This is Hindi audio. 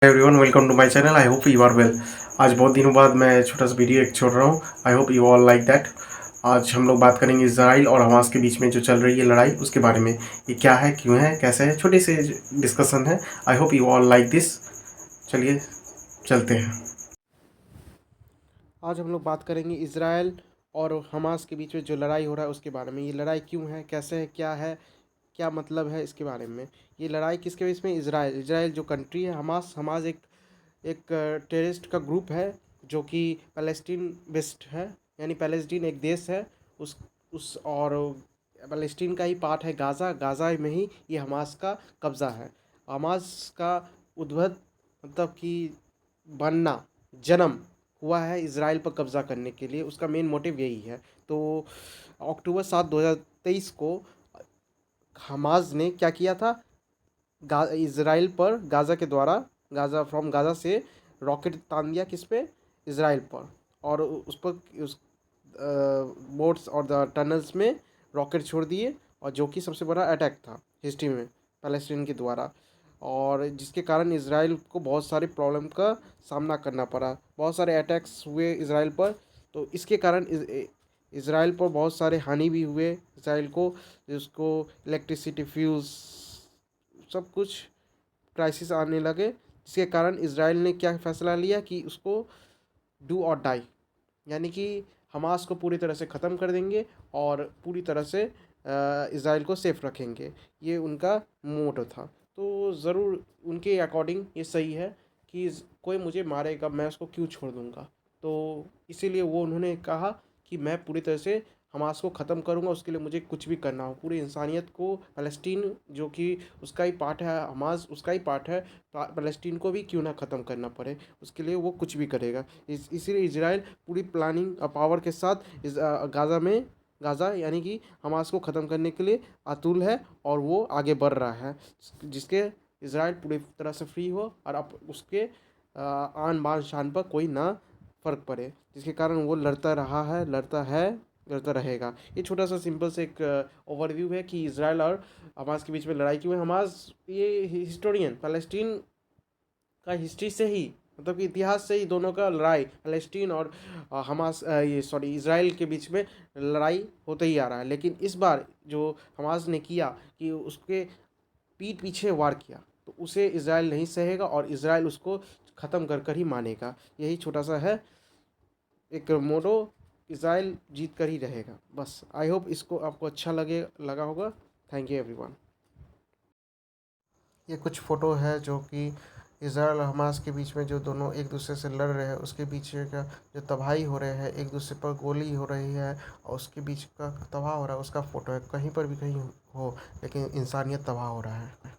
Everyone welcome to my channel. I hope you are well. आज बहुत दिनों बाद मैं छोटा सा वीडियो एक छोड़ रहा हूँ। आई hope you all like that. आज हम लोग बात करेंगे इजराइल और हमास के बीच में जो चल रही है लड़ाई, उसके बारे में। ये क्या है, क्यों है, कैसे है, छोटे से डिस्कशन है। आई hope you all like this. चलिए चलते हैं। आज हम लोग बात करेंगे इजराइल और हमास के बीच में जो लड़ाई हो रहा है उसके बारे में। ये लड़ाई क्यों है, कैसे है, क्या मतलब है इसके बारे में। ये लड़ाई किसके बीच में? इजराइल जो कंट्री है, हमास हमास एक टेररिस्ट का ग्रुप है जो कि पैलेस्टीन बेस्ड है। यानी पैलेस्टीन एक देश है, उस और पैलेस्टीन का ही पार्ट है गाज़ा में ही ये हमास का कब्ज़ा है। हमास का उद्भव मतलब कि बनना, जन्म हुआ है इजराइल पर कब्ज़ा करने के लिए। उसका मेन मोटिव यही है। तो अक्टूबर 7 2023 को हमास ने क्या किया था? इजराइल पर गाज़ा के द्वारा, गाज़ा से रॉकेट तान दिया किस पे? इजराइल पर। और उस पर उस बोट्स और द टनल्स में रॉकेट छोड़ दिए, और जो कि सबसे बड़ा अटैक था हिस्ट्री में पैलेस्टीन के द्वारा। और जिसके कारण इजराइल को बहुत सारे प्रॉब्लम का सामना करना पड़ा, बहुत सारे अटैक्स हुए इजराइल पर। तो इसके कारण इजराइल पर बहुत सारे हानि भी हुए इजराइल को, जिसको इलेक्ट्रिसिटी, फ्यूज़, सब कुछ क्राइसिस आने लगे। जिसके कारण इजराइल ने क्या फैसला लिया कि उसको डू और डाई, यानी कि हमास को पूरी तरह से ख़त्म कर देंगे और पूरी तरह से इजराइल को सेफ रखेंगे। ये उनका मोटो था। तो ज़रूर उनके अकॉर्डिंग ये सही है कि कोई मुझे मारेगा, मैं उसको क्यों छोड़ दूँगा। तो इसीलिए वो उन्होंने कहा कि मैं पूरी तरह से हमास को ख़त्म करूँगा, उसके लिए मुझे कुछ भी करना हो। पूरी इंसानियत को, फ़लस्तीन जो कि उसका ही पार्ट है, हमास उसका ही पार्ट है, फ़लस्तीन को भी क्यों ना ख़त्म करना पड़े, उसके लिए वो कुछ भी करेगा। इसीलिए इजराइल पूरी प्लानिंग और पावर के साथ गाज़ा यानी कि हमास को ख़त्म करने के लिए अतुल है, और वो आगे बढ़ रहा है, जिसके इजराइल पूरी तरह से फ्री हो और अब उसके आन बान शान पर कोई ना फ़र्क पड़े। जिसके कारण वो लड़ता रहेगा। ये छोटा सा सिंपल से एक ओवरव्यू है कि इजराइल और हमास के बीच में लड़ाई क्यों है। हमास ये हिस्टोरियन पैलेस्टीन का हिस्ट्री से ही, मतलब कि इतिहास से ही दोनों का लड़ाई, फ़लस्तीन और इजराइल के बीच में लड़ाई होते ही आ रहा है। लेकिन इस बार जो हमास ने किया कि उसके पीठ पीछे वार किया, तो उसे इजराइल नहीं सहेगा और इजराइल उसको ख़त्म कर कर ही मानेगा। यही छोटा सा है एक मोटो, इजराइल जीत कर ही रहेगा। बस आई होप इसको आपको अच्छा लगा होगा। Thank you everyone. ये कुछ फ़ोटो है जो कि इजराइल और हमास के बीच में, जो दोनों एक दूसरे से लड़ रहे हैं, उसके बीच का जो तबाही हो रहे हैं, एक दूसरे पर गोली हो रही है और उसके बीच का तबाह हो रहा है, उसका फ़ोटो है। कहीं पर भी कहीं हो, लेकिन इंसानियत तबाह हो रहा है।